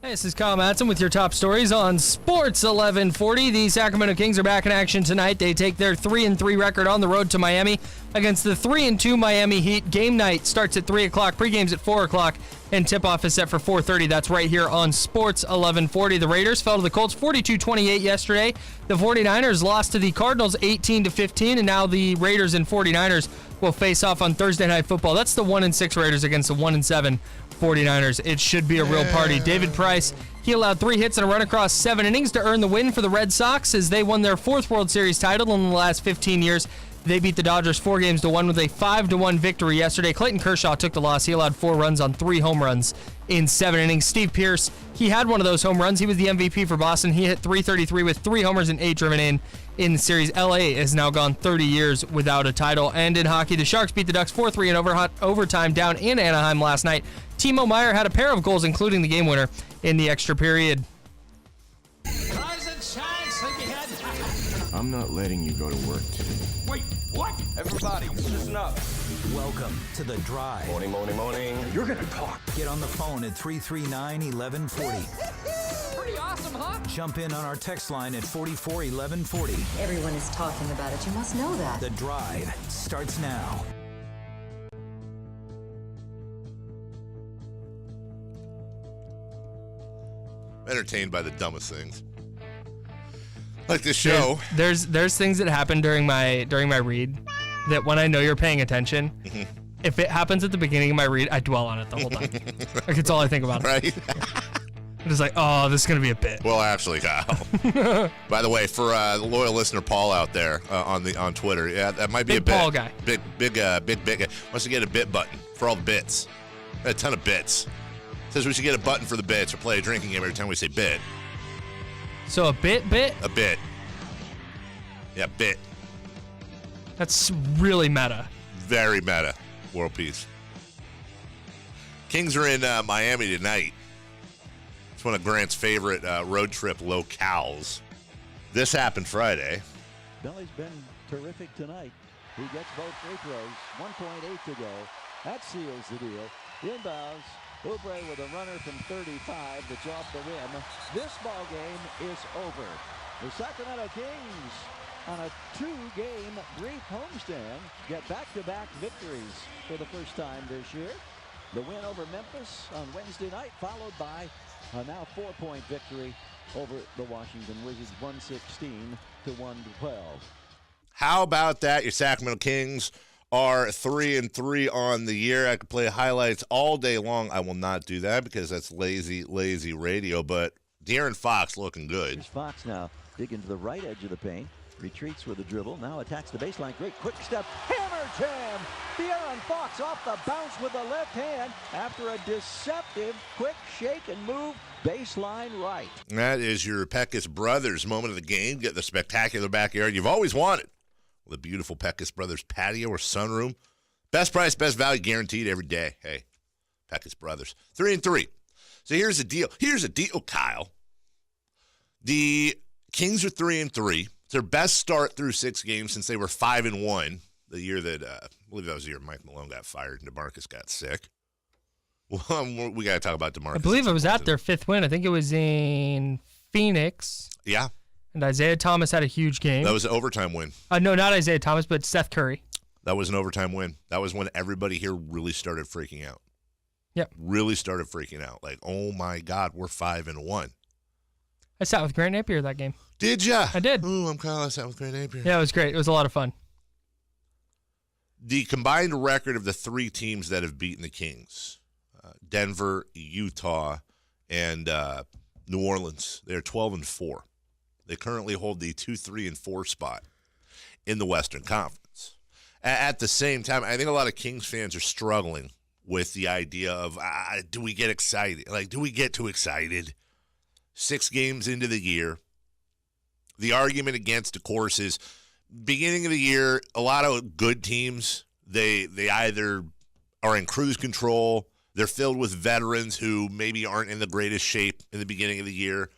Hey, this is Kyle Madson with your top stories on Sports 1140. The Sacramento Kings are back in action tonight. They take their 3-3 record on the road to Miami against the 3-2 Miami Heat. Game night starts at 3 o'clock, pregame's at 4 o'clock, and tip-off is set for 4:30. That's right here on Sports 1140. The Raiders fell to the Colts 42-28 yesterday. The 49ers lost to the Cardinals 18-15, and now the Raiders and 49ers will face off on Thursday Night Football. That's the 1-6 Raiders against the 1-7 49ers. It should be a real party. David Price, he allowed 3 hits and a run across 7 innings to earn the win for the Red Sox as they won their 4th World Series title in the last 15 years. They beat the Dodgers 4-1 with a 5-1 victory yesterday. Clayton Kershaw took the loss. He allowed 4 runs on 3 home runs in 7 innings. Steve Pearce, he had one of those home runs. He was the MVP for Boston. He hit .333 with 3 homers and 8 driven in the series. LA has now gone 30 years without a title. And in hockey, the Sharks beat the Ducks 4-3 in overtime down in Anaheim last night. Timo Meier had a pair of goals, including the game winner in the extra period. Rise and shine, sleepyhead. I'm not letting you go to work today. Wait, what? Everybody, listen up. Welcome to The Drive. Morning, morning, morning. You're gonna talk. Get on the phone at 339-1140. Pretty awesome, huh? Jump in on our text line at 441140. Everyone is talking about it. You must know that. The Drive starts now. Entertained by the dumbest things. Like this show. There's things that happen during my read that when I know you're paying attention, if it happens at the beginning of my read, I dwell on it the whole time. Like it's all I think about. Right? I'm just like, oh, this is gonna be a bit. Well, actually, Kyle. By the way, for the loyal listener Paul out there on Twitter, yeah, that might be big a bit. Paul guy. Big guy. Wants to get a bit button for all the bits. A ton of bits. Says we should get a button for the bits or play a drinking game every time we say bit. So a bit? A bit. Yeah, bit. That's really meta. Very meta. World peace. Kings are in Miami tonight. It's one of Grant's favorite road trip locales. This happened Friday. Billy's been terrific tonight. He gets both free throws. 1.8 to go. That seals the deal. Inbounds. Oubre with a runner from 35 that's off the rim. This ball game is over. The Sacramento Kings on a 2-game brief homestand get back-to-back victories for the first time this year. The win over Memphis on Wednesday night, followed by a now 4-point victory over the Washington Wizards, 116-112. How about that? Your Sacramento Kings are 3-3 on the year. I could play highlights all day long. I will not do that because that's lazy radio. But De'Aaron Fox looking good. Here's Fox now digging to the right edge of the paint. Retreats with a dribble. Now attacks the baseline. Great quick step. Hammer jam. De'Aaron Fox off the bounce with the left hand after a deceptive quick shake and move. Baseline right. That is your Peckus Brothers moment of the game. Get the spectacular backyard you've always wanted. The beautiful Peckus Brothers patio or sunroom. Best price, best value guaranteed every day. Hey, Peckus Brothers. 3-3. So here's the deal. Kyle. The Kings are 3-3. It's their best start through 6 games since they were 5-1. The year that, I believe that was the year Mike Malone got fired and DeMarcus got sick. Well, we got to talk about DeMarcus. I believe it was at their 5th win. I think it was in Phoenix. Yeah. And Isaiah Thomas had a huge game. That was an overtime win. No, not Isaiah Thomas, but Seth Curry. That was an overtime win. That was when everybody here really started freaking out. Yep. Really started freaking out. Like, oh, my God, we're 5-1. I sat with Grant Napier that game. Did ya? I did. Ooh, I'm Kyle. I sat with Grant Napier. Yeah, it was great. It was a lot of fun. The combined record of the 3 teams that have beaten the Kings, Denver, Utah, and New Orleans, they're 12-4. They currently hold the 2, 3, and 4 spot in the Western Conference. At the same time, I think a lot of Kings fans are struggling with the idea of, do we get excited? Like, do we get too excited? 6 games into the year. The argument against, of course, is beginning of the year, a lot of good teams, they either are in cruise control, they're filled with veterans who maybe aren't in the greatest shape in the beginning of the year.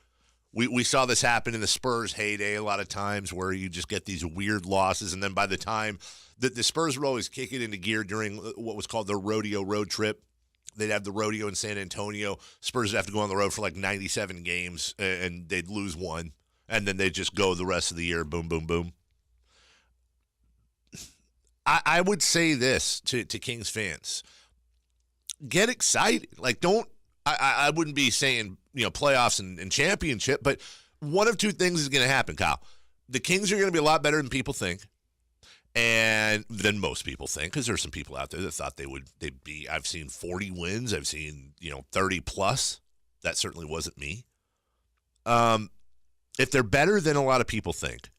We saw this happen in the Spurs' heyday a lot of times where you just get these weird losses, and then by the time the Spurs would always kick it into gear during what was called the rodeo road trip, They'd have the rodeo in San Antonio. Spurs would have to go on the road for like 97 games, and they'd lose one. And then they'd just go the rest of the year, boom, boom, boom. I would say this to Kings fans. Get excited. Like, I wouldn't be saying, playoffs and championship, but one of two things is going to happen, Kyle. The Kings are going to be a lot better than people think, and than most people think, because there's some people out there that thought they'd be. I've seen 40 wins. I've seen 30 plus. That certainly wasn't me. If they're better than a lot of people think,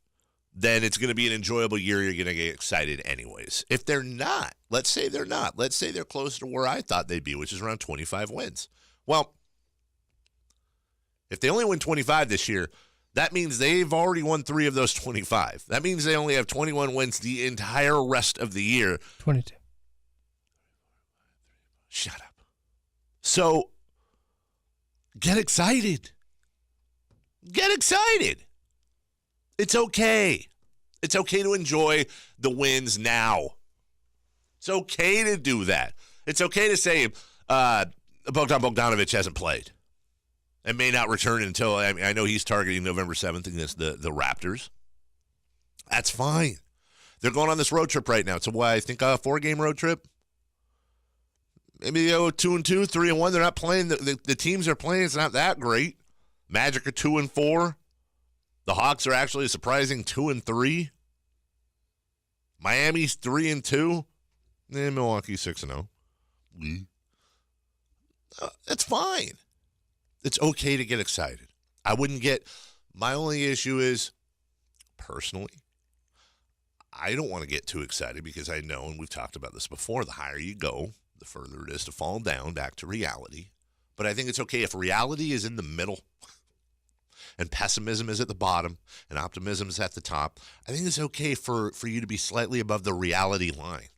then it's going to be an enjoyable year. You're going to get excited anyways. If they're not, let's say they're not. Let's say they're closer to where I thought they'd be, which is around 25 wins. Well, if they only win 25 this year, that means they've already won 3 of those 25. That means they only have 21 wins the entire rest of the year. 22. Shut up. So, get excited. Get excited. It's okay. It's okay to enjoy the wins now. It's okay to do that. It's okay to say Bogdan Bogdanovic hasn't played and may not return until, I know he's targeting November 7th against the Raptors. That's fine. They're going on this road trip right now. It's a 4-game road trip. Maybe they go 2-2, 3-1. They're not playing. The teams they're playing, it's not that great. Magic are 2-4. The Hawks are actually a surprising 2-3. Miami's 3-2. And Milwaukee's 6-0. That's fine. It's okay to get excited. My only issue is, personally, I don't want to get too excited because I know, and we've talked about this before, the higher you go, the further it is to fall down back to reality. But I think it's okay if reality is in the middle and pessimism is at the bottom and optimism is at the top. I think it's okay for you to be slightly above the reality line.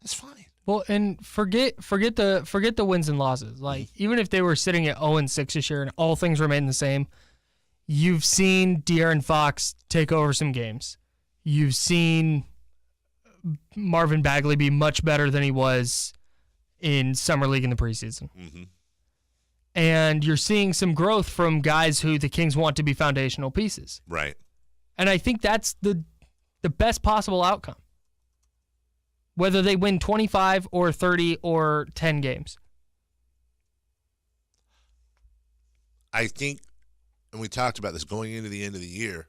That's fine. Well, and forget the wins and losses. Like, even if they were sitting at 0-6 this year and all things remain the same, you've seen De'Aaron Fox take over some games. You've seen Marvin Bagley be much better than he was in Summer League in the preseason. Mm-hmm. And you're seeing some growth from guys who the Kings want to be foundational pieces. Right. And I think that's the best possible outcome. Whether they win 25 or 30 or 10 games. I think, and we talked about this going into the end of the year,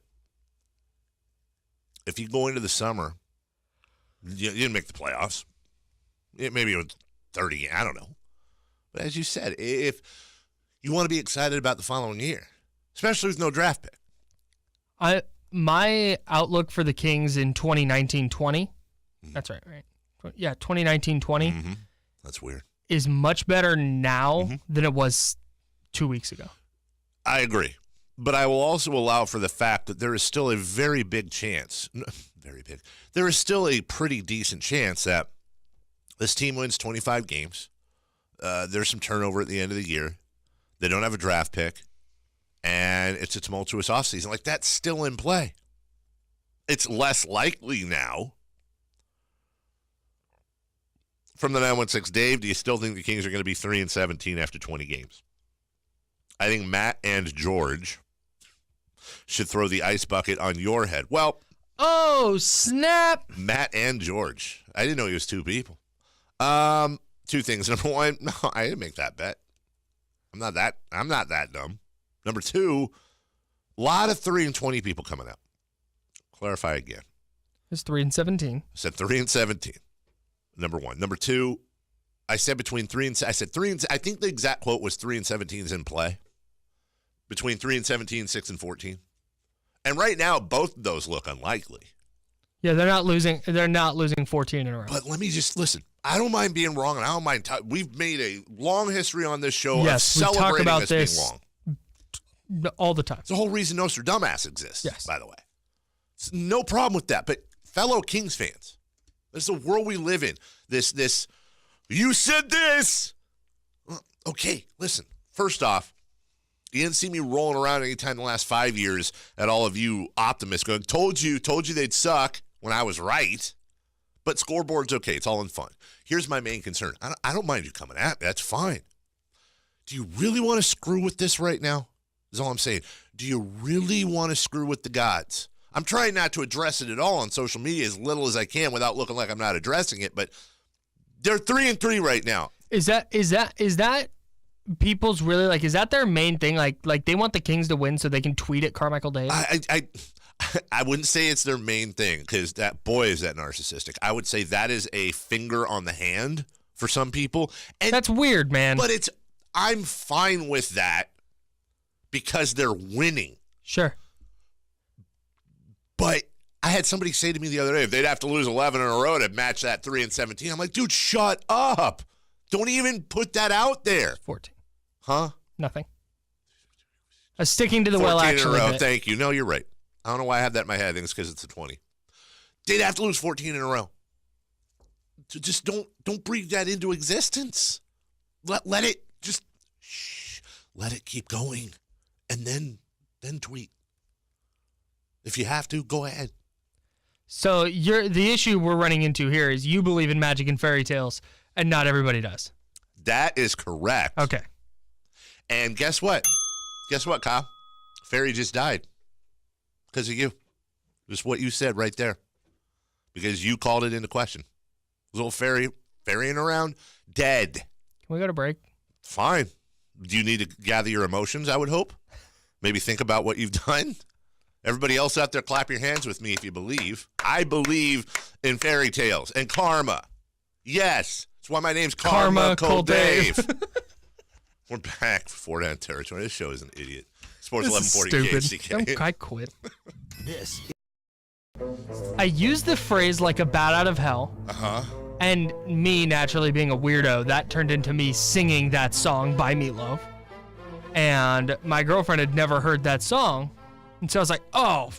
if you go into the summer, you didn't make the playoffs. Maybe it was 30, I don't know. But as you said, if you want to be excited about the following year, especially with no draft pick. My outlook for the Kings in 2019-20, that's right? Yeah, 2019-20. Mm-hmm. That's weird. Is much better now than it was 2 weeks ago. I agree. But I will also allow for the fact that there is still a very big chance, there is still a pretty decent chance that this team wins 25 games. There's some turnover at the end of the year. They don't have a draft pick. And it's a tumultuous offseason. Like, that's still in play. It's less likely now. From the 916, Dave, do you still think the Kings are going to be 3-17 after 20 games? I think Matt and George should throw the ice bucket on your head. Well, oh, snap. Matt and George. I didn't know he was 2 people. 2 things. Number 1, no, I didn't make that bet. I'm not that dumb. Number 2, a lot of 3-20 people coming out. Clarify again. It's 3-17. I said 3-17. Number 1. Number 2, I said between 3 and I said 3 and I think the exact quote was 3-17 is in play. Between 3-17, 6-14. And right now, both of those look unlikely. Yeah, they're not losing 14 in a row. But let me just listen. I don't mind being wrong, and I don't mind. We've made a long history on this show of celebrating we talk about us this being wrong. All the time. It's the whole reason Nostradamus exists, yes. By the way. It's no problem with that. But fellow Kings fans, this is the world we live in. This, you said this. Well, okay, listen. First off, you didn't see me rolling around anytime in the last 5 years at all of you optimists going, told you they'd suck when I was right. But scoreboard's okay. It's all in fun. Here's my main concern. I don't mind you coming at me. That's fine. Do you really want to screw with this right now? Is all I'm saying. Do you really want to screw with the gods? I'm trying not to address it at all on social media as little as I can without looking like I'm not addressing it, but they're 3-3 right now. Is that people's really like? Is that their main thing? Like they want the Kings to win so they can tweet at Carmichael Dave? I wouldn't say it's their main thing because that boy is that narcissistic. I would say that is a finger on the hand for some people. And that's weird, man. But I'm fine with that because they're winning. Sure. But I had somebody say to me the other day, if they'd have to lose 11 in a row to match that 3-17, I'm like, dude, shut up. Don't even put that out there. 14. Huh? Nothing. Sticking to the well, actually. 14 in a row. Thank you. No, you're right. I don't know why I have that in my head. I think it's because it's a 20. They'd have to lose 14 in a row. So just don't breathe that into existence. Let it just let it keep going, and then tweet. If you have to, go ahead. So the issue we're running into here is you believe in magic and fairy tales, and not everybody does. That is correct. Okay. And guess what? Guess what, Kyle? Fairy just died because of you. Just what you said right there. Because you called it into question. Little fairy ferrying around, dead. Can we go to break? Fine. Do you need to gather your emotions, I would hope? Maybe think about what you've done? Everybody else out there, clap your hands with me if you believe. I believe in fairy tales and karma. Yes. That's why my name's Carmichael Dave. We're back for that territory. This show is an idiot. Sports 1140 KHTK. I quit. This I use the phrase like a bat out of hell. Uh-huh. And me naturally being a weirdo, that turned into me singing that song by Meatloaf. And my girlfriend had never heard that song. And so I was like, oh,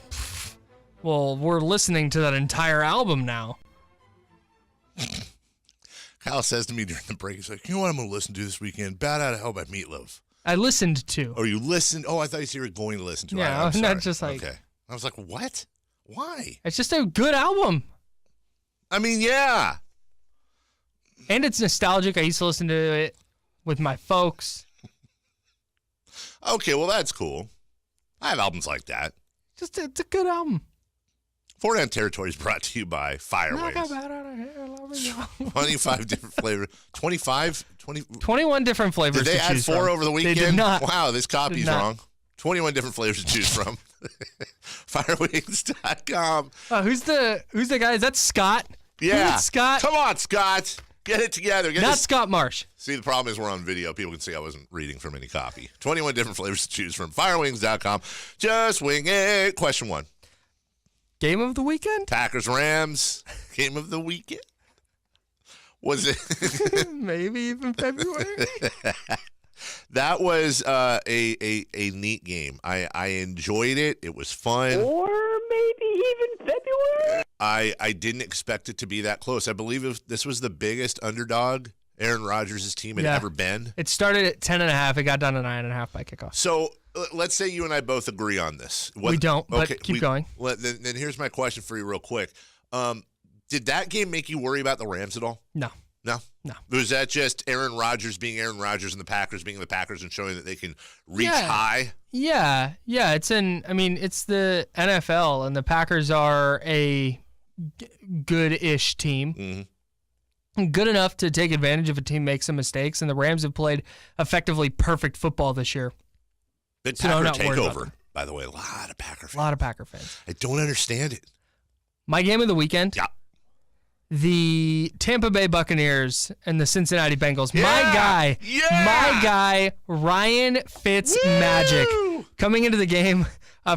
well, we're listening to that entire album now. Kyle says to me during the break, he's like, you know what I'm going to listen to this weekend? Bat Out of Hell by Meatloaf. I listened to. Oh, you listened? Oh, I thought you said you were going to listen to it. Yeah, I'm sorry. not just like. Okay. I was like, what? Why? It's just a good album. I mean, yeah. And it's nostalgic. I used to listen to it with my folks. Okay, well, that's cool. I have albums like that. Just it's a good album. Four Down Territory is brought to you by Firewings. 25 different flavors. 21 different flavors. Did they add 4 over the weekend? They did not. Wow, this copy's wrong. 21 different flavors to choose from. Firewings.com. Who's the guy? Is that Scott? Yeah. Scott? Come on, Scott. Get it together. Not Scott Marsh. See, the problem is we're on video. People can see I wasn't reading from any copy. 21 different flavors to choose from. Firewings.com. Just wing it. Question 1. Game of the weekend? Packers-Rams. Game of the weekend. Was it? Maybe even February. That was a neat game. I enjoyed it. It was fun. Or maybe even February. I didn't expect it to be that close. I believe this was the biggest underdog Aaron Rodgers' team had ever been. It started at 10.5. It got down to 9.5 by kickoff. So let's say you and I both agree on this. We don't, but keep going. Well, then here's my question for you real quick. Did that game make you worry about the Rams at all? No. No? No. Was that just Aaron Rodgers being Aaron Rodgers and the Packers being the Packers and showing that they can reach high? Yeah. It's the NFL, and the Packers are a good-ish team. Mm-hmm. Good enough to take advantage if a team makes some mistakes, and the Rams have played effectively perfect football this year. Big Packer takeover, by the way. A lot of Packer fans. I don't understand it. My game of the weekend? Yeah. The Tampa Bay Buccaneers and the Cincinnati Bengals. Yeah. My guy, Ryan Fitzmagic, coming into the game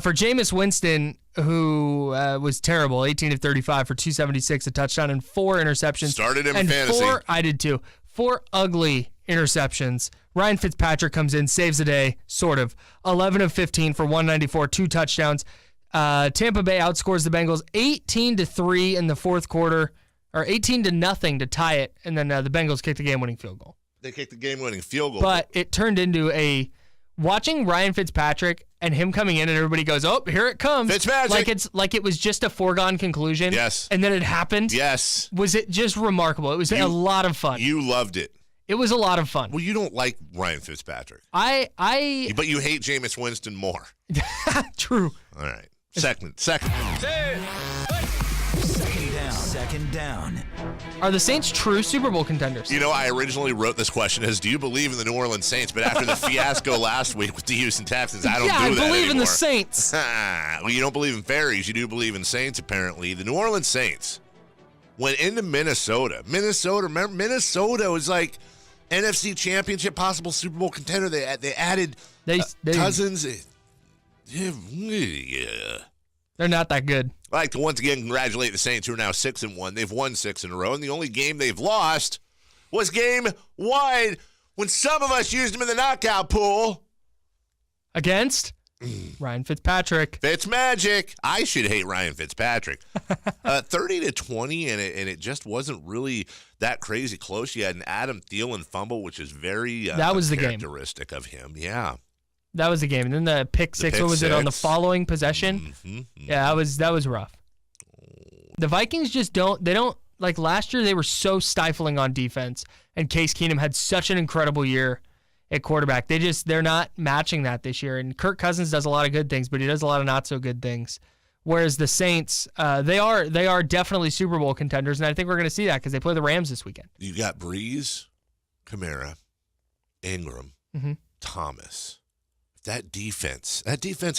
for Jameis Winston, who was terrible, 18 of 35 for 276, a touchdown, and 4 interceptions. Started him in fantasy. I did too. 4 ugly interceptions. Ryan Fitzpatrick comes in, saves the day, sort of. 11 of 15 for 194, 2 touchdowns. Tampa Bay outscores the Bengals 18-3 in the fourth quarter, or 18-0 to tie it, and then the Bengals kicked the game-winning field goal. They kicked the game-winning field goal. But it turned into a watching Ryan Fitzpatrick and him coming in and everybody goes, oh, here it comes. Fitzmagic. Like it was just a foregone conclusion. Yes. And then it happened. Yes. Was it just remarkable? It was a lot of fun. You loved it. It was a lot of fun. Well, you don't like Ryan Fitzpatrick. But you hate Jameis Winston more. True. All right. Second. Second down. Are the Saints true Super Bowl contenders? You know, I originally wrote this question as, do you believe in the New Orleans Saints? But after the fiasco last week with the Houston Texans, I don't do that anymore. I believe in the Saints. Well, you don't believe in fairies. You do believe in Saints, apparently. The New Orleans Saints went into Minnesota. Remember, Minnesota was like NFC Championship, possible Super Bowl contender. They added Cousins. Yeah. They're not that good. I'd like to once again congratulate the Saints, who are now 6-1. They've won 6 in a row, and the only game they've lost was game 1 when some of us used them in the knockout pool. Against Ryan Fitzpatrick. Fitzmagic. I should hate Ryan Fitzpatrick. 30-20, and it just wasn't really that crazy close. You had an Adam Thielen fumble, which is very that was the characteristic of him. Yeah. That was the game. And then the pick six, what was it, on the following possession? Mm-hmm. Yeah, that was rough. The Vikings just don't, like last year they were so stifling on defense, and Case Keenum had such an incredible year at quarterback. They're not matching that this year. And Kirk Cousins does a lot of good things, but he does a lot of not so good things. Whereas the Saints, they are definitely Super Bowl contenders, and I think we're going to see that because they play the Rams this weekend. You got Breeze, Kamara, Ingram, Thomas. That defense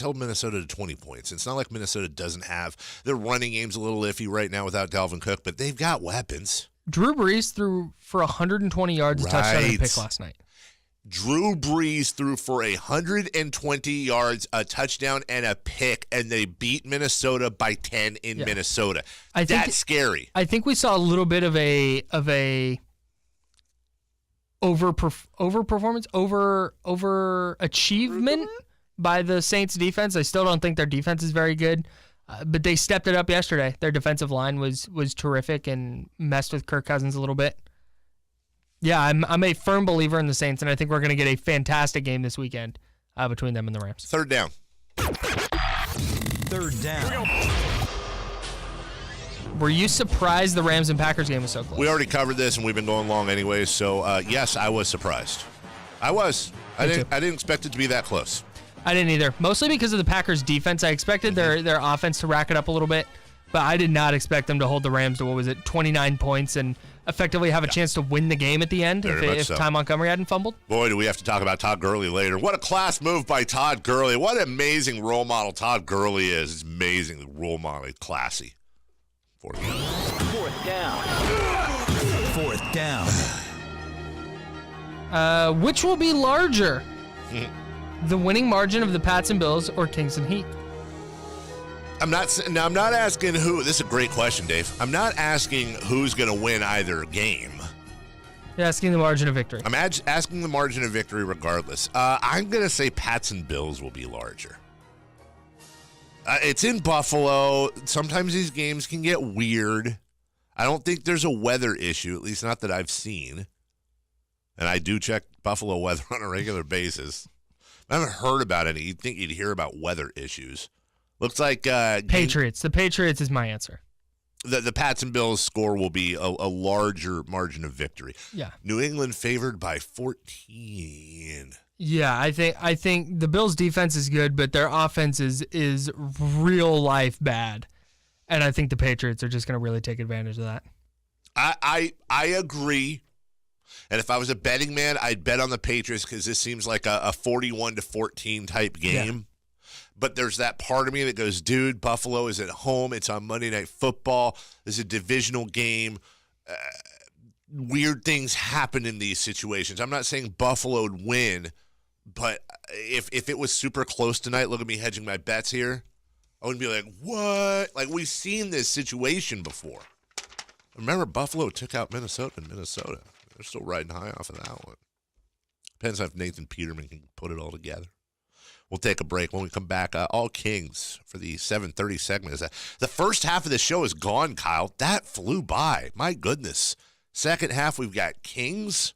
held Minnesota to 20 points. It's not like Minnesota doesn't have their running game's a little iffy right now without Dalvin Cook, but they've got weapons. Drew Brees threw for 120 yards, a touchdown, and a pick last night. Drew Brees threw for 120 yards, a touchdown, and a pick, and they beat Minnesota by 10 in Minnesota. That's scary. I think we saw a little bit of a overachievement by the Saints defense. I still don't think their defense is very good, but they stepped it up yesterday. Their defensive line was terrific and messed with Kirk Cousins a little bit. Yeah, I'm a firm believer in the Saints, and I think we're going to get a fantastic game this weekend between them and the Rams. Third down. Were you surprised the Rams and Packers game was so close? We already covered this, and we've been going long anyway. So yes, I was surprised. I didn't expect it to be that close. I didn't either. Mostly because of the Packers' defense. I expected their offense to rack it up a little bit, but I did not expect them to hold the Rams to 29 points and effectively have a chance to win the game at the end if Ty Montgomery hadn't fumbled. Boy, do we have to talk about Todd Gurley later. What a class move by Todd Gurley. What an amazing role model Todd Gurley is. It's amazing role model, classy. Fourth down. Which will be larger? The winning margin of the Pats and Bills or Kings and Heat? I'm not asking who. This is a great question, Dave. I'm not asking who's going to win either game. You're asking the margin of victory. I'm asking the margin of victory regardless. I'm going to say Pats and Bills will be larger. It's in Buffalo. Sometimes these games can get weird. I don't think there's a weather issue, at least not that I've seen. And I do check Buffalo weather on a regular basis. I haven't heard about any. You'd think you'd hear about weather issues. Looks like Patriots. The Patriots is my answer. The Pats and Bills score will be a larger margin of victory. Yeah. New England favored by 14. Yeah, I think the Bills' defense is good, but their offense is real life bad, and I think the Patriots are just going to really take advantage of that. I agree, and if I was a betting man, I'd bet on the Patriots because this seems like a 41-14 type game. Yeah. But there's that part of me that goes, dude, Buffalo is at home. It's on Monday Night Football. This is a divisional game. Weird things happen in these situations. I'm not saying Buffalo would win, but if it was super close tonight, look at me hedging my bets here, I wouldn't be like, what? Like, we've seen this situation before. Remember, Buffalo took out Minnesota in Minnesota. They're still riding high off of that one. Depends on if Nathan Peterman can put it all together. We'll take a break. When we come back, all Kings for the 7:30 segment. The first half of the show is gone, Kyle. That flew by. My goodness. Second half, we've got Kings.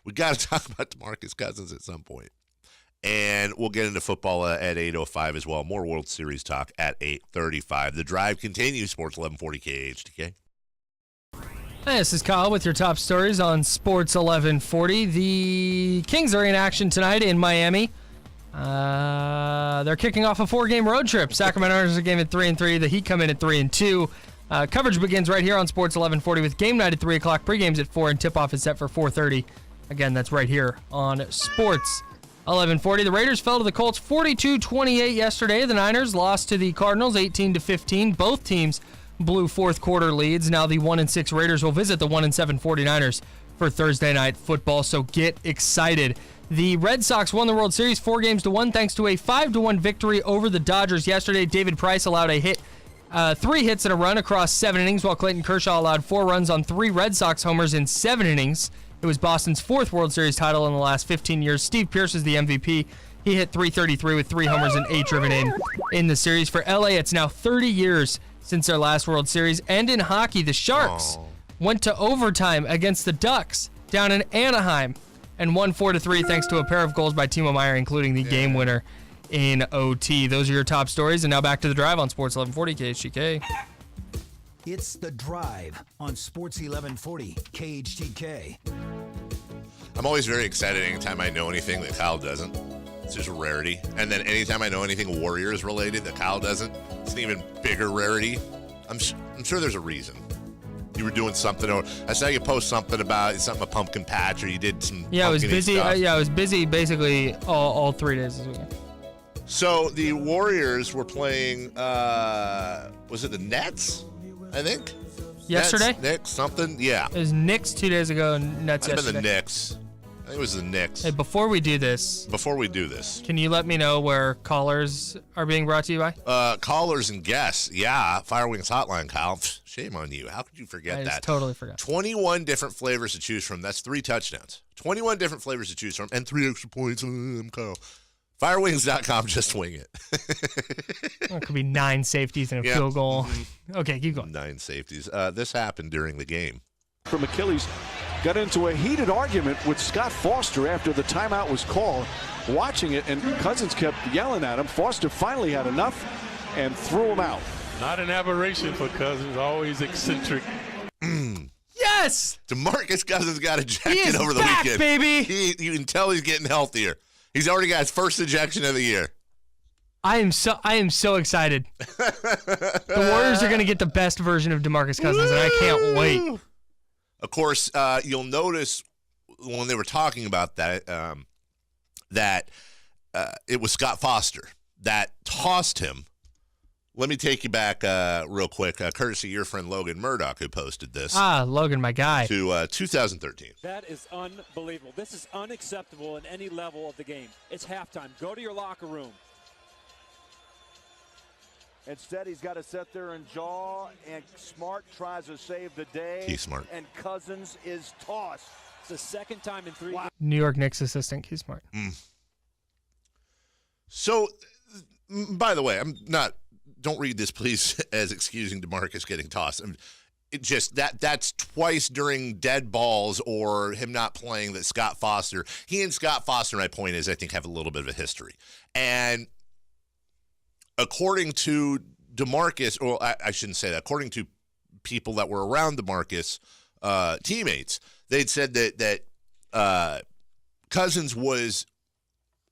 We got to talk about DeMarcus Cousins at some point. And we'll get into football at 8:05 as well. More World Series talk at 8:35. The drive continues. Sports 1140 KHTK. Hi, this is Kyle with your top stories on Sports 1140. The Kings are in action tonight in Miami. They're kicking off a 4-game road trip. Sacramento enters the game at 3-3. The Heat come in at 3-2. Coverage begins right here on Sports 1140 with game night at 3 o'clock. Pre-game's at 4 and tip-off is set for 4:30. Again, that's right here on Sports 1140. The Raiders fell to the Colts 42-28 yesterday. The Niners lost to the Cardinals 18-15. Both teams blew fourth quarter leads. Now the 1-6 Raiders will visit the 1-7 49ers for Thursday night football, so get excited. The Red Sox won the World Series 4-1 thanks to a 5-1 victory over the Dodgers yesterday. David Price allowed a hit, 3 hits in a run across 7 innings, while Clayton Kershaw allowed 4 runs on 3 Red Sox homers in 7 innings. It was Boston's 4th World Series title in the last 15 years. Steve Pearce is the MVP. He hit .333 with 3 homers and 8 driven in the series. For LA, it's now 30 years since their last World Series. And in hockey, the Sharks went to overtime against the Ducks down in Anaheim and won 4-3 thanks to a pair of goals by Timo Meier, including the game winner in OT. Those are your top stories. And now back to the drive on Sports 1140 KHTK. It's The Drive on Sports 1140 KHTK. I'm always very excited anytime I know anything that Kyle doesn't. It's just a rarity. And then anytime I know anything Warriors related that Kyle doesn't, it's an even bigger rarity. I'm sure there's a reason. You were doing something, or I saw you post something about a pumpkin patch, or you did some. Yeah, I was busy. I was busy basically all 3 days this weekend. So the Warriors were playing. Was it the Nets? I think. Yesterday. Knicks, something. Yeah. It was Knicks 2 days ago and Nets yesterday. The Knicks. I think it was the Knicks. Hey, before we do this, can you let me know where callers are being brought to you by? Callers and guests. Yeah, Firewings Hotline, Kyle. Shame on you. How could you forget that? I totally forgot. 21 different flavors to choose from. That's 3 touchdowns. 21 different flavors to choose from and 3 extra points. I'm Kyle. Firewings.com, just wing it. It could be 9 safeties and a field goal. Okay, keep going. 9 safeties. This happened during the game. From Achilles, got into a heated argument with Scott Foster after the timeout was called. Watching it, and Cousins kept yelling at him. Foster finally had enough and threw him out. Not an aberration for Cousins, always eccentric. Yes! DeMarcus Cousins got ejected over the back, weekend. Baby! You can tell he's getting healthier. He's already got his first ejection of the year. I am so excited. The Warriors are going to get the best version of DeMarcus Cousins, and I can't wait. Of course, you'll notice when they were talking about that, that it was Scott Foster that tossed him. Let me take you back real quick, courtesy of your friend Logan Murdoch, who posted this. Logan, my guy. To 2013. That is unbelievable. This is unacceptable in any level of the game. It's halftime. Go to your locker room. Instead, he's got to sit there and jaw, and Smart tries to save the day. Keith Smart. And Cousins is tossed. It's the second time in 3 games. New York Knicks assistant, Keith Smart. So, by the way, don't read this, please, as excusing DeMarcus getting tossed. It just that's twice during dead balls or him not playing that Scott Foster. He and Scott Foster, my point is, I think, have a little bit of a history. And according to DeMarcus, or I shouldn't say that, according to people that were around DeMarcus, teammates, they'd said that Cousins was,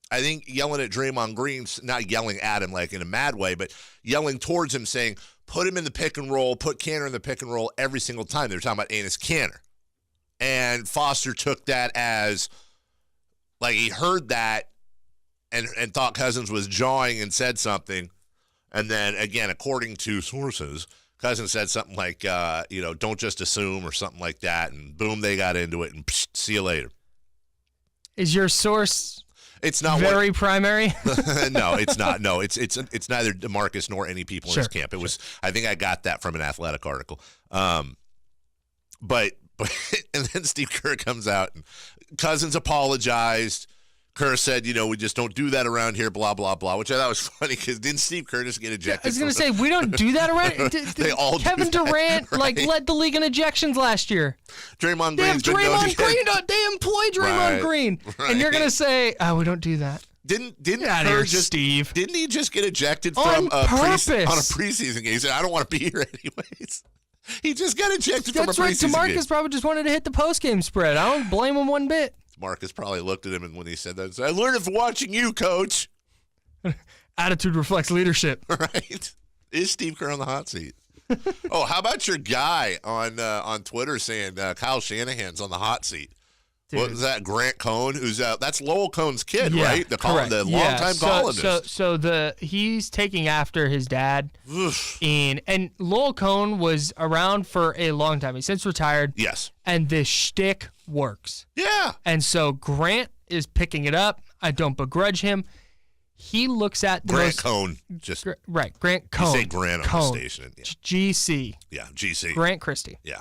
I think, yelling at Draymond Green, not yelling at him like in a mad way, but yelling towards him saying, put him in the pick and roll, put Kanter in the pick and roll every single time. They were talking about Enes Kanter. And Foster took that as, like, he heard that and thought Cousins was jawing and said something. And then, again, according to sources, Cousins said something like, don't just assume or something like that. And boom, they got into it and see you later. Is your source... It's not very primary. No, it's not. No, it's neither DeMarcus nor any people in his camp. It was. I think I got that from an Athletic article. But and then Steve Kerr comes out and Cousins apologized. Kerr said, we just don't do that around here, blah, blah, blah, which I thought was funny because didn't Steve Kerr just get ejected? I was going to say, we don't do that around They all Kevin do that, Durant right? led the league in ejections last year. Draymond They have Green's been known Draymond Green. They employ Draymond Green. Right. And you're going to say, we don't do that. Didn't out of Kerr here, just Steve. Didn't he just get ejected On from on a purpose. preseason game? He said, "I don't want to be here anyways." He just got ejected from a That's right. preseason game. DeMarcus probably just wanted to hit the post-game spread. I don't blame him one bit. Marcus probably looked at him and when he said that, and said, "I learned it from watching you, Coach." Attitude reflects leadership. Right? Is Steve Kerr on the hot seat? Oh, how about your guy on Twitter saying Kyle Shanahan's on the hot seat? Dude. What was that? Grant Cohn, who's that's Lowell Cohn's kid, right? The longtime columnist. So he's taking after his dad, and Lowell Cohn was around for a long time. He's since retired. Yes, and this shtick works. Yeah, and so Grant is picking it up. I don't begrudge him. He looks at the Grant Cohn, just right. Grant Cohn. You say Grant on the station. Yeah. GC. Yeah, GC. Grant Christie. Yeah.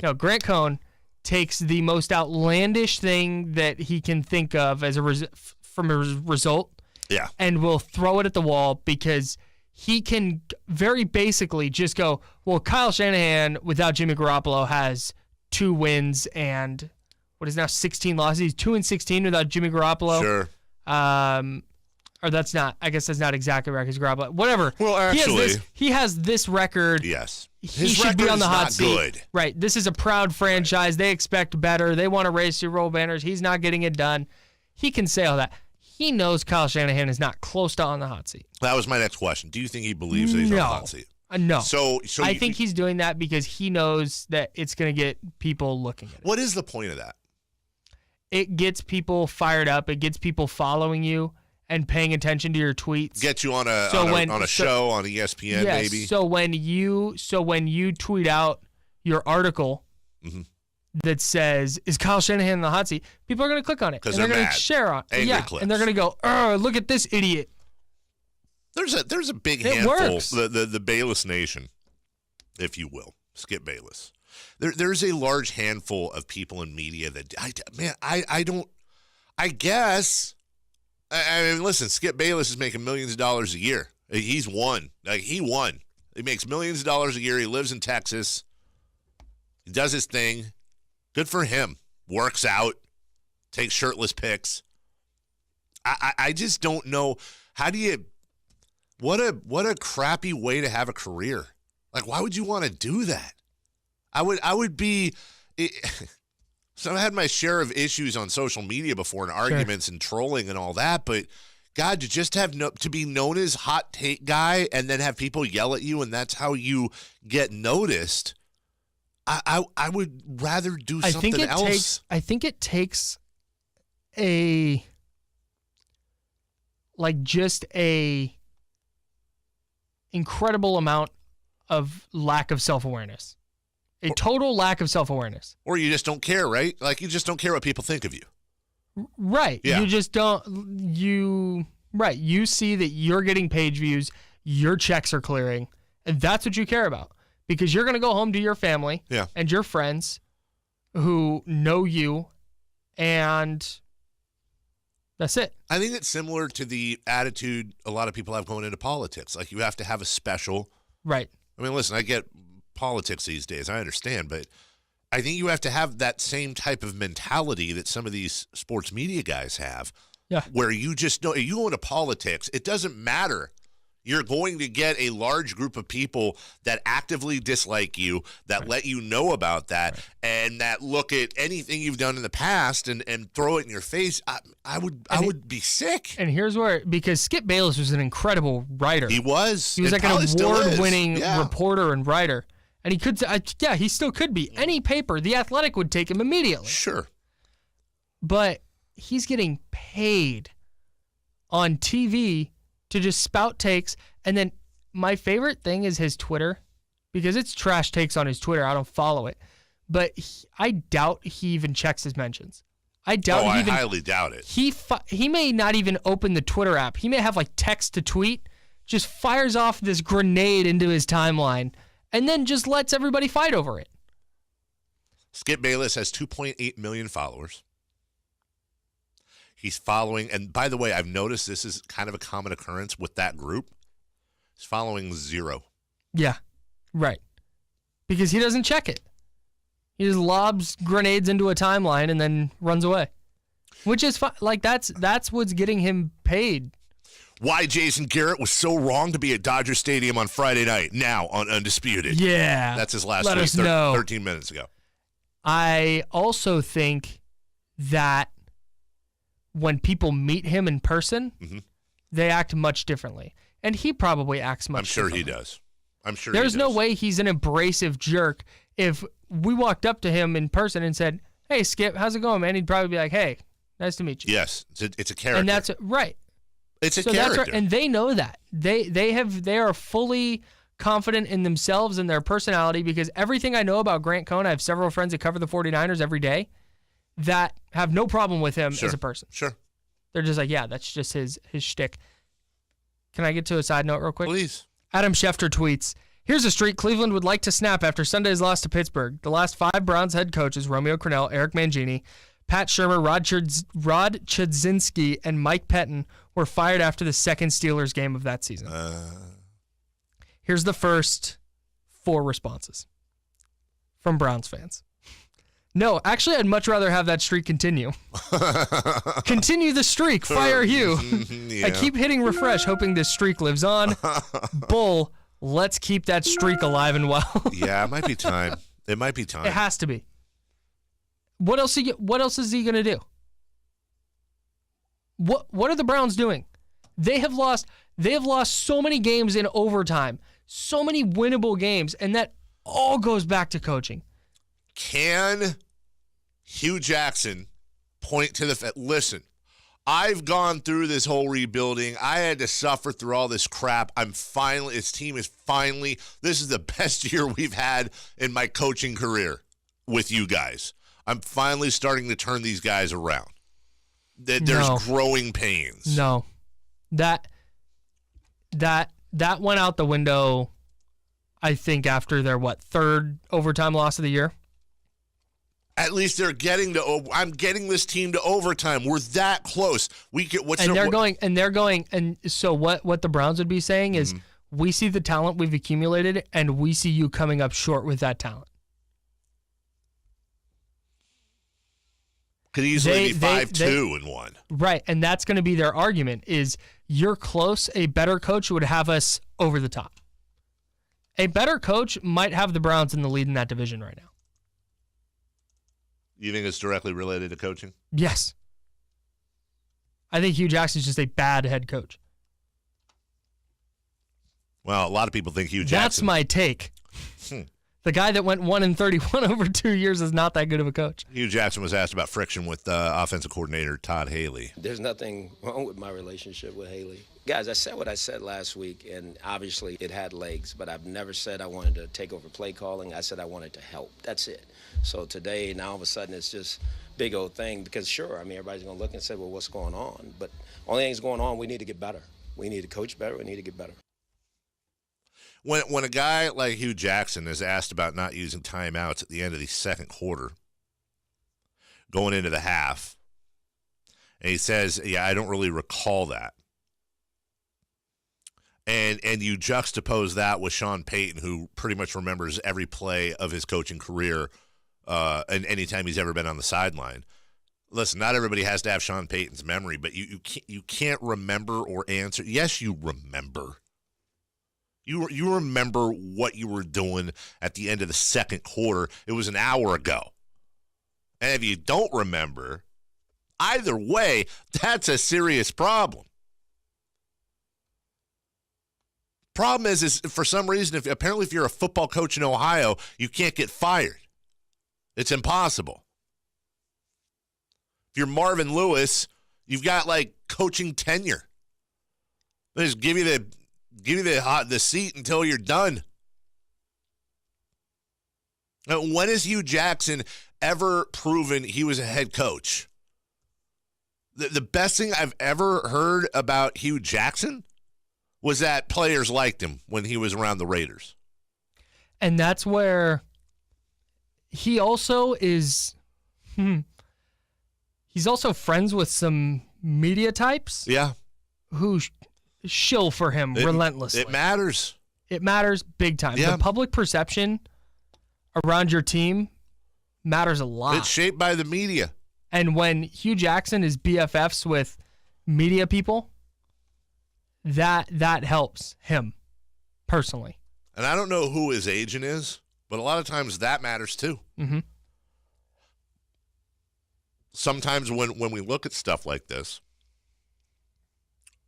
No, Grant Cohn takes the most outlandish thing that he can think of as from a result. Yeah. And will throw it at the wall because he can very basically just go, well, Kyle Shanahan without Jimmy Garoppolo has 2 wins and what is now 16 losses. He's 2-16 without Jimmy Garoppolo. Sure. Or that's not. I guess that's not exactly right because Garoppolo. Whatever. Well, actually, he has this record. Yes. He should be on the hot seat. Good. Right. This is a proud franchise. Right. They expect better. They want to raise Super Bowl banners. He's not getting it done. He can say all that. He knows Kyle Shanahan is not close to on the hot seat. That was my next question. Do you think he believes that he's on the hot seat? No. So I think he's doing that because he knows that it's going to get people looking at it. What is the point of that? It gets people fired up. It gets people following you and paying attention to your tweets. Get you on a show on ESPN, yes, maybe. So when you tweet out your article that says, "Is Kyle Shanahan in the hot seat?" people are going to click on it because they're going to share on. Angry yeah, clips. And they're going to go, "Oh, look at this idiot." There's a big handful, the Bayless Nation, if you will, Skip Bayless. There's a large handful of people in media that I guess. I mean, listen, Skip Bayless is making millions of dollars a year. He's won. He won. He makes millions of dollars a year. He lives in Texas. He does his thing. Good for him. Works out. Takes shirtless pics. I just don't know. How do you? What a crappy way to have a career. Like, why would you want to do that? I would be. So I had my share of issues on social media before and arguments and trolling and all that, but God, to just have to be known as hot take guy and then have people yell at you and that's how you get noticed. I would rather do something else. I think it takes just a incredible amount of lack of self-awareness. A total lack of self-awareness. Or you just don't care, right? Like, you just don't care what people think of you. Right. Yeah. You just don't, right. You see that you're getting page views, your checks are clearing, and that's what you care about. Because you're going to go home to your family and your friends who know you, and that's it. I think it's similar to the attitude a lot of people have going into politics. Like, you have to have a special. Right. I mean, listen, I get politics these days. I understand, but I think you have to have that same type of mentality that some of these sports media guys have. Yeah. Where you just know, you go into politics, it doesn't matter. You're going to get a large group of people that actively dislike you, that let you know about that, and that look at anything you've done in the past and throw it in your face. I would be sick. And here's where, because Skip Bayless was an incredible writer. He was. He was like an award-winning reporter and writer. And he could, he still could be. Any paper, The Athletic would take him immediately. Sure. But he's getting paid on TV to just spout takes. And then my favorite thing is his Twitter, because it's trash takes on his Twitter. I don't follow it. But I doubt he even checks his mentions. I highly doubt it. He may not even open the Twitter app. He may have like text to tweet, just fires off this grenade into his timeline, and then just lets everybody fight over it. Skip Bayless has 2.8 million followers. He's following, and by the way, I've noticed this is kind of a common occurrence with that group. He's following 0. Yeah, right. Because he doesn't check it. He just lobs grenades into a timeline and then runs away. Which is fine. Like, that's what's getting him paid. Why Jason Garrett was so wrong to be at Dodger Stadium on Friday night, now on Undisputed. Yeah. That's his last Let tweet us know. 13 minutes ago. I also think that when people meet him in person, they act much differently. And he probably acts much differently. I'm sure he does. There's no way he's an abrasive jerk. If we walked up to him in person and said, "Hey, Skip, how's it going, man?" He'd probably be like, "Hey, nice to meet you." Yes, it's a character. And that's right. It's a character. That's right. And they know that. They are fully confident in themselves and their personality, because everything I know about Grant Cohn, I have several friends that cover the 49ers every day that have no problem with him as a person. Sure. They're just like, yeah, that's just his shtick. Can I get to a side note real quick? Please. Adam Schefter tweets, "Here's a streak Cleveland would like to snap after Sunday's loss to Pittsburgh. The last 5 Browns head coaches, Romeo Crennel, Eric Mangini, Pat Shurmur, Rod Chudzinski, and Mike Pettin, were fired after the second Steelers game of that season." Here's the first 4 responses from Browns fans. "No, actually, I'd much rather have that streak continue." "Continue the streak. Fire Hugh." Yeah. "I keep hitting refresh, hoping this streak lives on." "Bull, let's keep that streak alive and well." Yeah, it might be time. It might be time. It has to be. What else is he going to do? What are the Browns doing? They have lost so many games in overtime, so many winnable games, and that all goes back to coaching. Can Hugh Jackson point to the fact, listen, I've gone through this whole rebuilding. I had to suffer through all this crap. This team is finally, this is the best year we've had in my coaching career with you guys. I'm finally starting to turn these guys around. There's growing pains. No. That went out the window, I think, after their, 3rd overtime loss of the year? At least they're getting to. I'm getting this team to overtime. We're that close. And so what the Browns would be saying is, we see the talent we've accumulated, and we see you coming up short with that talent. Could easily be 5-2 and 1. Right, and that's going to be their argument, is you're close. A better coach would have us over the top. A better coach might have the Browns in the lead in that division right now. You think it's directly related to coaching? Yes. I think Hugh Jackson's just a bad head coach. Well, a lot of people think Hugh Jackson. That's my take. The guy that went 1-31 over 2 years is not that good of a coach. Hugh Jackson was asked about friction with offensive coordinator Todd Haley. There's nothing wrong with my relationship with Haley. Guys, I said what I said last week, and obviously it had legs, but I've never said I wanted to take over play calling. I said I wanted to help. That's it. So today, now all of a sudden, it's just big old thing, because sure, I mean, everybody's going to look and say, well, what's going on? But only thing's going on, we need to get better. We need to coach better. We need to get better. When a guy like Hugh Jackson is asked about not using timeouts at the end of the second quarter, going into the half, and he says, yeah, I don't really recall that. And you juxtapose that with Sean Payton, who pretty much remembers every play of his coaching career and any time he's ever been on the sideline. Listen, not everybody has to have Sean Payton's memory, but you can't remember or answer. Yes, you remember. You remember what you were doing at the end of the second quarter. It was an hour ago. And if you don't remember, either way, that's a serious problem. Problem is for some reason, if you're a football coach in Ohio, you can't get fired. It's impossible. If you're Marvin Lewis, you've got like coaching tenure. They just give you the seat until you're done. Now, when has Hugh Jackson ever proven he was a head coach? The best thing I've ever heard about Hugh Jackson was that players liked him when he was around the Raiders. And that's where he also is, he's also friends with some media types. Yeah. Who shill for him relentlessly. It matters. It matters big time. Yeah. The public perception around your team matters a lot. It's shaped by the media. And when Hugh Jackson is BFFs with media people, that helps him personally. And I don't know who his agent is, but a lot of times that matters too. Mm-hmm. Sometimes when we look at stuff like this,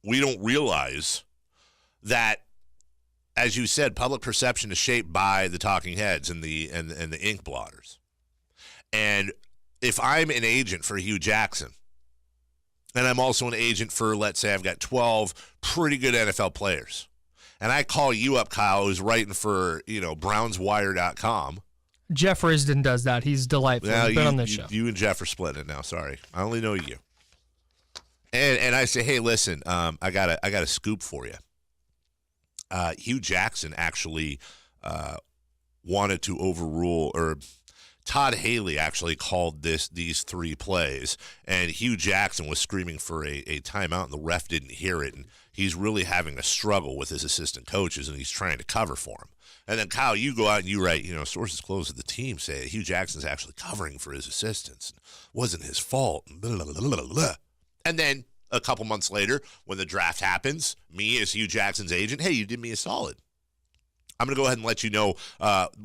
we don't realize that, as you said, public perception is shaped by the talking heads and the ink blotters. And if I'm an agent for Hugh Jackson, and I'm also an agent for, let's say I've got 12 pretty good NFL players, and I call you up, Kyle, who's writing for, BrownsWire.com. Jeff Risdon does that. He's delightful. He's been on this show. You and Jeff are splitting it now. Sorry. I only know you. And I say, hey, listen, I got a scoop for you. Hugh Jackson actually wanted to overrule, or Todd Haley actually called these three plays, and Hugh Jackson was screaming for a timeout, and the ref didn't hear it, and he's really having a struggle with his assistant coaches, and he's trying to cover for him. And then, Kyle, you go out and you write, sources close to the team say Hugh Jackson's actually covering for his assistants. It wasn't his fault. Blah, blah, blah, blah, blah. And then a couple months later, when the draft happens, me as Hugh Jackson's agent, hey, you did me a solid. I'm going to go ahead and let you know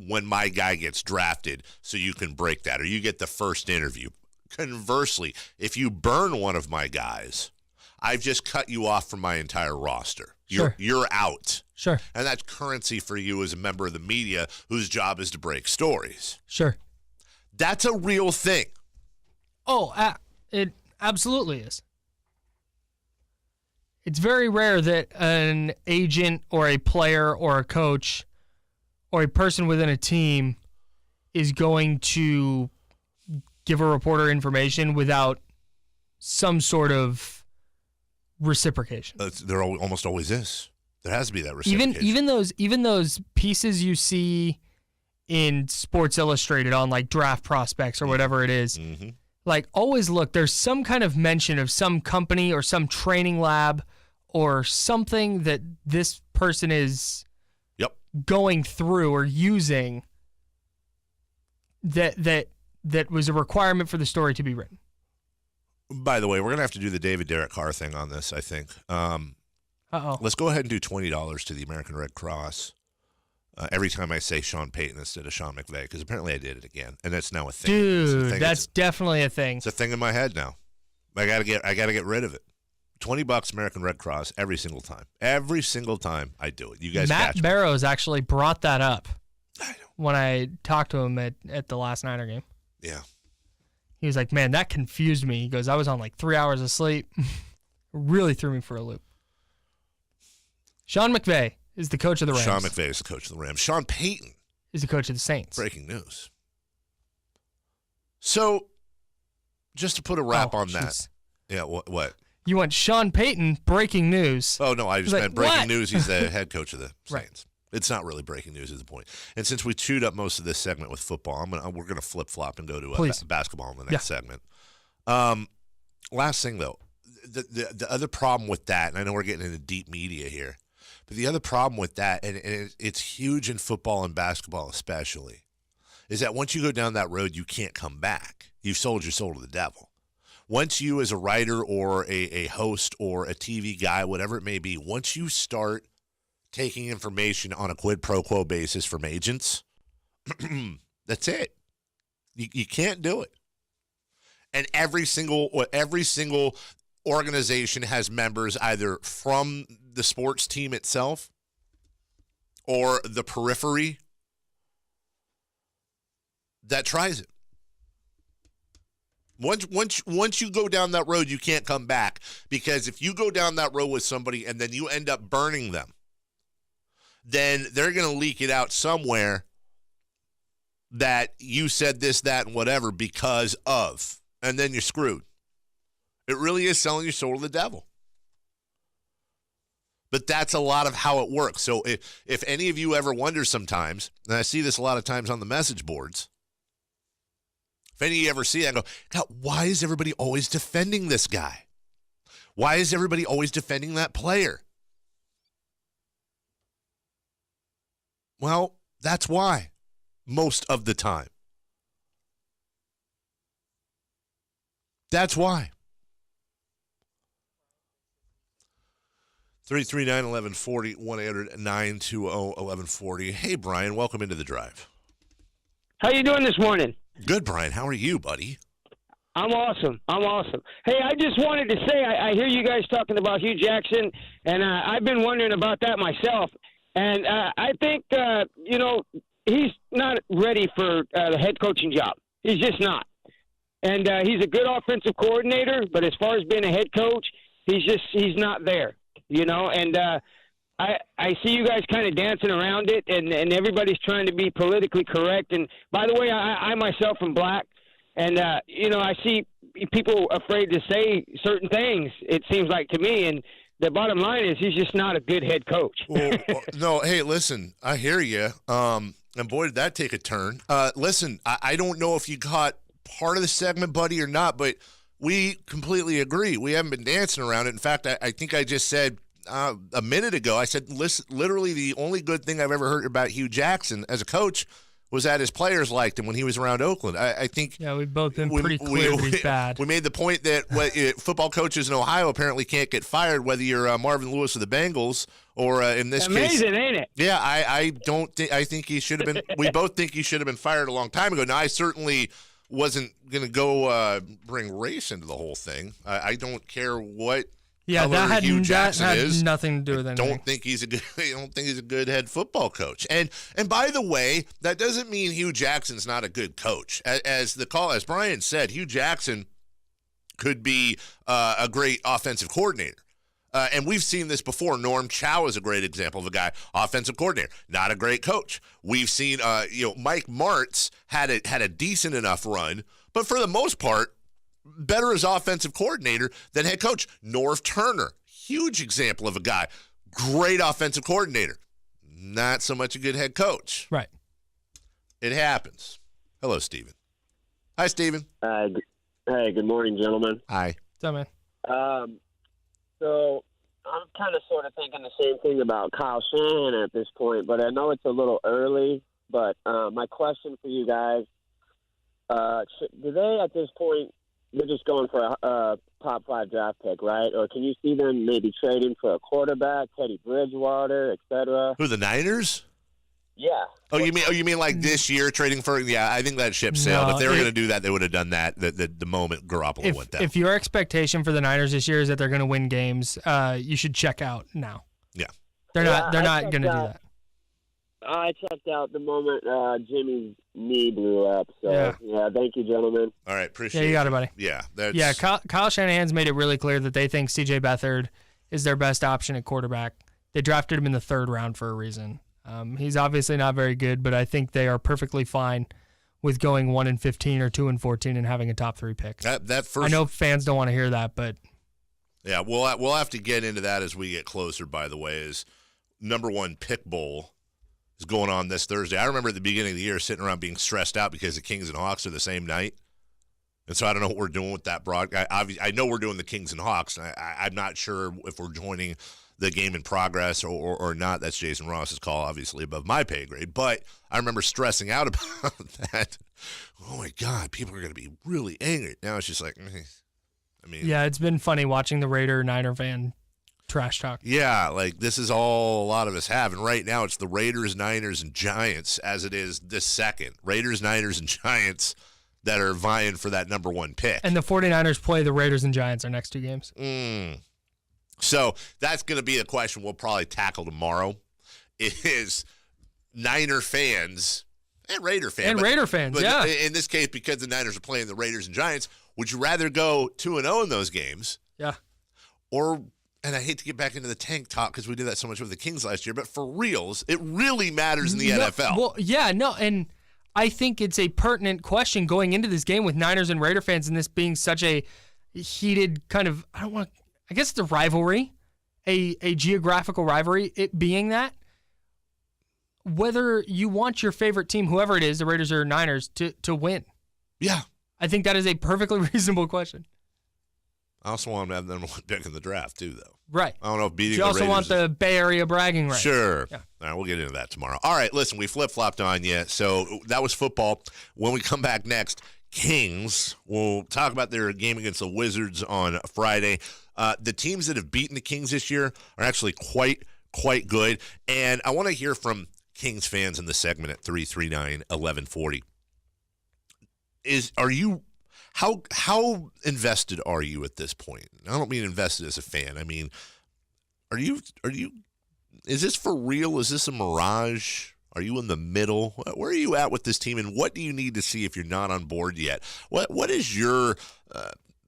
when my guy gets drafted so you can break that, or you get the first interview. Conversely, if you burn one of my guys, I've just cut you off from my entire roster. Sure. You're out. Sure. And that's currency for you as a member of the media whose job is to break stories. Sure. That's a real thing. Oh, it absolutely is. It's very rare that an agent or a player or a coach or a person within a team is going to give a reporter information without some sort of reciprocation. There almost always is. There has to be that reciprocation. Even those pieces you see in Sports Illustrated on like draft prospects or whatever it is, like always look, there's some kind of mention of some company or some training lab or something that this person is going through or using that was a requirement for the story to be written. By the way, we're going to have to do the David Derek Carr thing on this, I think. Let's go ahead and do $20 to the American Red Cross every time I say Sean Payton instead of Sean McVay, because apparently I did it again, and that's now a thing. Dude, that's definitely a thing. It's a thing in my head now. I got to get rid of it. $20 American Red Cross every single time. Every single time I do it. You guys catch me. Matt Barrows actually brought that up when I talked to him at the last Niner game. Yeah. He was like, man, that confused me. He goes, I was on like 3 hours of sleep. Really threw me for a loop. Sean McVay is the coach of the Rams. Sean McVay is the coach of the Rams. Sean Payton is the coach of the Saints. Breaking news. So, just to put a wrap on that. Yeah, what? You want Sean Payton, breking news. Oh, no, I just meant breaking news. He's the head coach of the Saints. Right. It's not really breaking news is the point. And since we chewed up most of this segment with football, we're going to flip-flop and go to basketball in the next segment. Last thing, though, the other problem with that, and I know we're getting into deep media here, but the other problem with that, and it's huge in football and basketball especially, is that once you go down that road, you can't come back. You've sold your soul to the devil. Once you as a writer or a host or a TV guy, whatever it may be, once you start taking information on a quid pro quo basis from agents, that's it. You can't do it. And every single organization has members either from the sports team itself or the periphery that tries it. Once you go down that road, you can't come back, because if you go down that road with somebody and then you end up burning them, then they're going to leak it out somewhere that you said this, that, and whatever because of, and then you're screwed. It really is selling your soul to the devil. But that's a lot of how it works. So if any of you ever wonder sometimes, and I see this a lot of times on the message boards, if any of you ever see that, I go, God, why is everybody always defending this guy? Why is everybody always defending that player? Well, that's why, most of the time. That's why. 339-1140, 1-800-920-1140. Hey, Brian, welcome into the drive. How you doing this morning? Good, Brian. How are you, buddy? I'm awesome. Hey, I just wanted to say I hear you guys talking about Hugh Jackson, and I've been wondering about that myself. And I think, he's not ready for the head coaching job. He's just not. And he's a good offensive coordinator, but as far as being a head coach, he's not there. And I see you guys kind of dancing around it, and everybody's trying to be politically correct. And by the way, I myself am black, and I see people afraid to say certain things, it seems like to me. And the bottom line is he's just not a good head coach. No, hey, listen, I hear you. And boy, did that take a turn. Listen, I don't know if you caught part of the segment, buddy, or not, but we completely agree. We haven't been dancing around it. In fact, I think I just said a minute ago, I said, listen, literally the only good thing I've ever heard about Hugh Jackson as a coach was that his players liked him when he was around Oakland. I think we've both been pretty clear that he's bad. We made the point that football coaches in Ohio apparently can't get fired, whether you're Marvin Lewis of the Bengals or in this case. Amazing, ain't it? Yeah, I don't think. I think he should have been. We both think he should have been fired a long time ago. Now, I certainly wasn't going to go bring race into the whole thing. I don't care what. Yeah, that had nothing to do with anything. I don't think he's a good head football coach. And by the way, that doesn't mean Hugh Jackson's not a good coach. As Brian said, Hugh Jackson could be a great offensive coordinator. And we've seen this before. Norm Chow is a great example of a guy, offensive coordinator, not a great coach. We've seen Mike Martz had a decent enough run, but for the most part, better as offensive coordinator than head coach. Norv Turner, huge example of a guy, great offensive coordinator, not so much a good head coach. Right. It happens. Hello, Steven. Hi, Steven. Hey, good morning, gentlemen. Hi. What's up, man? So I'm kind of sort of thinking the same thing about Kyle Shanahan at this point, but I know it's a little early. But my question for you guys, do they at this point, they're just going for a top 5 draft pick, right? Or can you see them maybe trading for a quarterback, Teddy Bridgewater, etc.? Who, the Niners? Yeah. Oh, you mean like this year trading for? Yeah, I think that ship sailed. If they were going to do that, they would have done that the moment Garoppolo went down. If your expectation for the Niners this year is that they're going to win games, you should check out now. Yeah. They're not going to do that. I checked out the moment Jimmy's knee blew up. So, yeah, thank you, gentlemen. All right, appreciate it. Yeah, you got it, buddy. Yeah. Kyle Shanahan's made it really clear that they think C.J. Beathard is their best option at quarterback. They drafted him in the 3rd round for a reason. He's obviously not very good, but I think they are perfectly fine with going 1-15 or 2-14 and having a top 3 pick. I know fans don't want to hear that, but yeah, we'll have to get into that as we get closer. By the way, is number 1 pick bowl is going on this Thursday. I remember at the beginning of the year sitting around being stressed out because the Kings and Hawks are the same night, and so I don't know what we're doing with that broadcast. I know we're doing the Kings and Hawks. And I'm not sure if we're joining the game in progress or not. That's Jason Ross's call, obviously above my pay grade. But I remember stressing out about that. Oh my God, people are going to be really angry. Now it's just like, yeah, it's been funny watching the Niner fan trash talk. Yeah, like this is all a lot of us have. And right now it's the Raiders, Niners, and Giants as it is this second. Raiders, Niners, and Giants that are vying for that number 1 pick. And the 49ers play the Raiders and Giants our next 2 games. So that's going to be a question we'll probably tackle tomorrow. Is Niner fans and Raider fans. And Raider fans, but yeah. In this case, because the Niners are playing the Raiders and Giants, would you rather go 2-0 in those games? Yeah. Or, and I hate to get back into the tank talk because we did that so much with the Kings last year, but for reals, it really matters in the NFL. Well, yeah, no, and I think it's a pertinent question going into this game with Niners and Raider fans and this being such a heated kind of, I guess it's a rivalry, a geographical rivalry, it being that. Whether you want your favorite team, whoever it is, the Raiders or Niners, to win. Yeah. I think that is a perfectly reasonable question. I also want them to have the number 1 pick in the draft, too, though. Right. I don't know if beating you the also Raiders want the Bay Area bragging rights. Sure. Yeah. All right, we'll get into that tomorrow. All right, listen, we flip-flopped on you, so that was football. When we come back next, Kings. We'll talk about their game against the Wizards on Friday. The teams that have beaten the Kings this year are actually quite good. And I want to hear from Kings fans in the segment at 339-1140. How invested are you at this point? I don't mean invested as a fan. I mean, are you is this for real? Is this a mirage? Are you in the middle? Where are you at with this team, and what do you need to see if you're not on board yet? What is your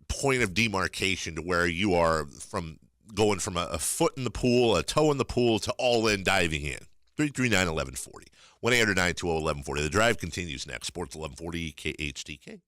point of demarcation to where you are from going from a foot in the pool, a toe in the pool, to all in diving in? 339-1140. 1-800-920-1140. The drive continues next. Sports 1140 KHTK.